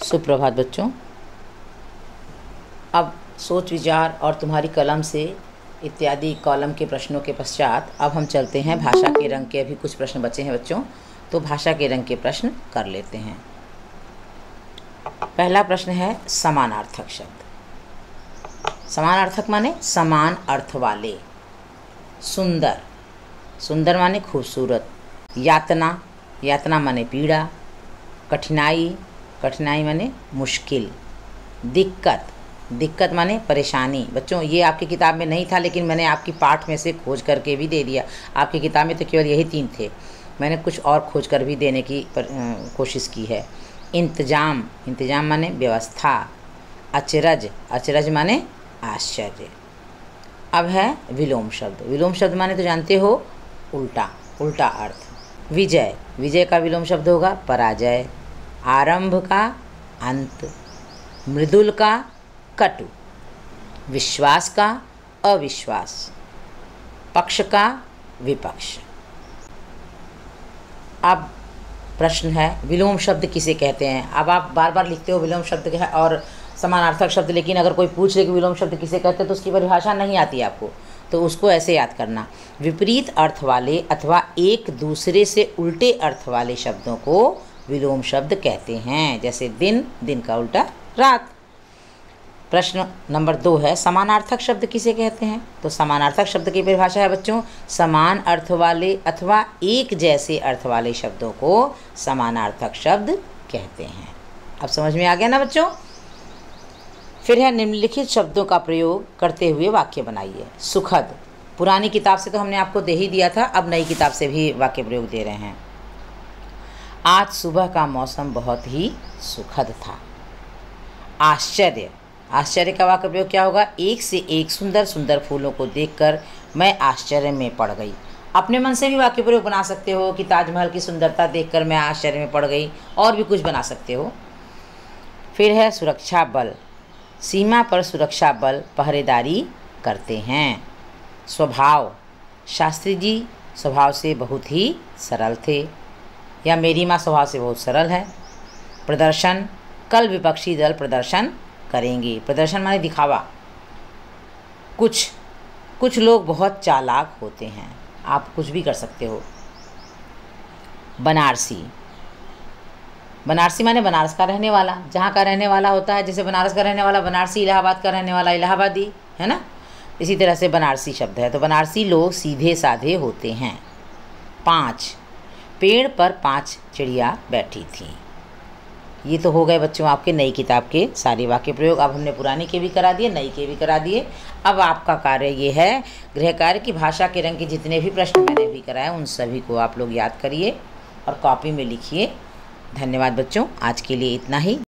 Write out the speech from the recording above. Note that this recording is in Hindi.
सुप्रभात बच्चों। अब सोच विचार और तुम्हारी कलम से इत्यादि कॉलम के प्रश्नों के पश्चात अब हम चलते हैं भाषा के रंग के। अभी कुछ प्रश्न बचे हैं बच्चों, तो भाषा के रंग के प्रश्न कर लेते हैं। पहला प्रश्न है समानार्थक शब्द। समानार्थक माने समान अर्थ वाले। सुंदर, सुंदर माने खूबसूरत। यातना, यातना माने पीड़ा। कठिनाई, कठिनाई माने मुश्किल। दिक्कत, दिक्कत माने परेशानी। बच्चों ये आपकी किताब में नहीं था, लेकिन मैंने आपकी पाठ में से खोज करके भी दे दिया। आपकी किताब में तो केवल यही 3 थे, मैंने कुछ और खोज कर भी देने की कोशिश की है। इंतजाम, इंतजाम माने व्यवस्था। अचरज, अचरज माने आश्चर्य। अब है विलोम शब्द। विलोम शब्द माने तो जानते हो उल्टा, उल्टा अर्थ। विजय, विजय का विलोम शब्द होगा पराजय। आरंभ का अंत। मृदुल का कटु। विश्वास का अविश्वास। पक्ष का विपक्ष। अब प्रश्न है विलोम शब्द किसे कहते हैं। अब आप बार बार लिखते हो विलोम शब्द है और समानार्थक शब्द, लेकिन अगर कोई पूछ ले कि विलोम शब्द किसे कहते हैं तो उसकी परिभाषा नहीं आती आपको, तो उसको ऐसे याद करना। विपरीत अर्थ वाले अथवा एक दूसरे से उल्टे अर्थ वाले शब्दों को विलोम शब्द कहते हैं। जैसे दिन, दिन का उल्टा रात। प्रश्न नंबर 2 है समानार्थक शब्द किसे कहते हैं। तो समानार्थक शब्द की परिभाषा है बच्चों, समान अर्थ वाले अथवा एक जैसे अर्थ वाले शब्दों को समानार्थक शब्द कहते हैं। अब समझ में आ गया ना बच्चों। फिर है निम्नलिखित शब्दों का प्रयोग करते हुए वाक्य बनाइए। सुखद, पुरानी किताब से तो हमने आपको दे ही दिया था, अब नई किताब से भी वाक्य प्रयोग दे रहे हैं। आज सुबह का मौसम बहुत ही सुखद था। आश्चर्य, आश्चर्य का वाक्य प्रयोग क्या होगा। एक से एक सुंदर सुंदर फूलों को देखकर मैं आश्चर्य में पड़ गई। अपने मन से भी वाक्य प्रयोग बना सकते हो कि ताजमहल की सुंदरता देखकर मैं आश्चर्य में पड़ गई, और भी कुछ बना सकते हो। फिर है सुरक्षा बल। सीमा पर सुरक्षा बल पहरेदारी करते हैं। स्वभाव, शास्त्री जी स्वभाव से बहुत ही सरल थे, या मेरी माँ स्वभाव से बहुत सरल है। प्रदर्शन, कल विपक्षी दल प्रदर्शन करेंगे। प्रदर्शन माने दिखावा। कुछ लोग बहुत चालाक होते हैं। आप कुछ भी कर सकते हो। बनारसी, बनारसी माने बनारस का रहने वाला, जहाँ का रहने वाला होता है। जैसे बनारस का रहने वाला बनारसी, इलाहाबाद का रहने वाला इलाहाबादी, है ना। इसी तरह से बनारसी शब्द है। तो बनारसी लोग सीधे साधे होते हैं। 5, पेड़ पर 5 चिड़िया बैठी थीं। ये तो हो गए बच्चों आपके नई किताब के सारे वाक्य प्रयोग। अब हमने पुरानी के भी करा दिए, नई के भी करा दिए। अब आपका कार्य ये है, गृह कार्य की भाषा के रंग के जितने भी प्रश्न मैंने भी कराए उन सभी को आप लोग याद करिए और कॉपी में लिखिए। धन्यवाद बच्चों, आज के लिए इतना ही।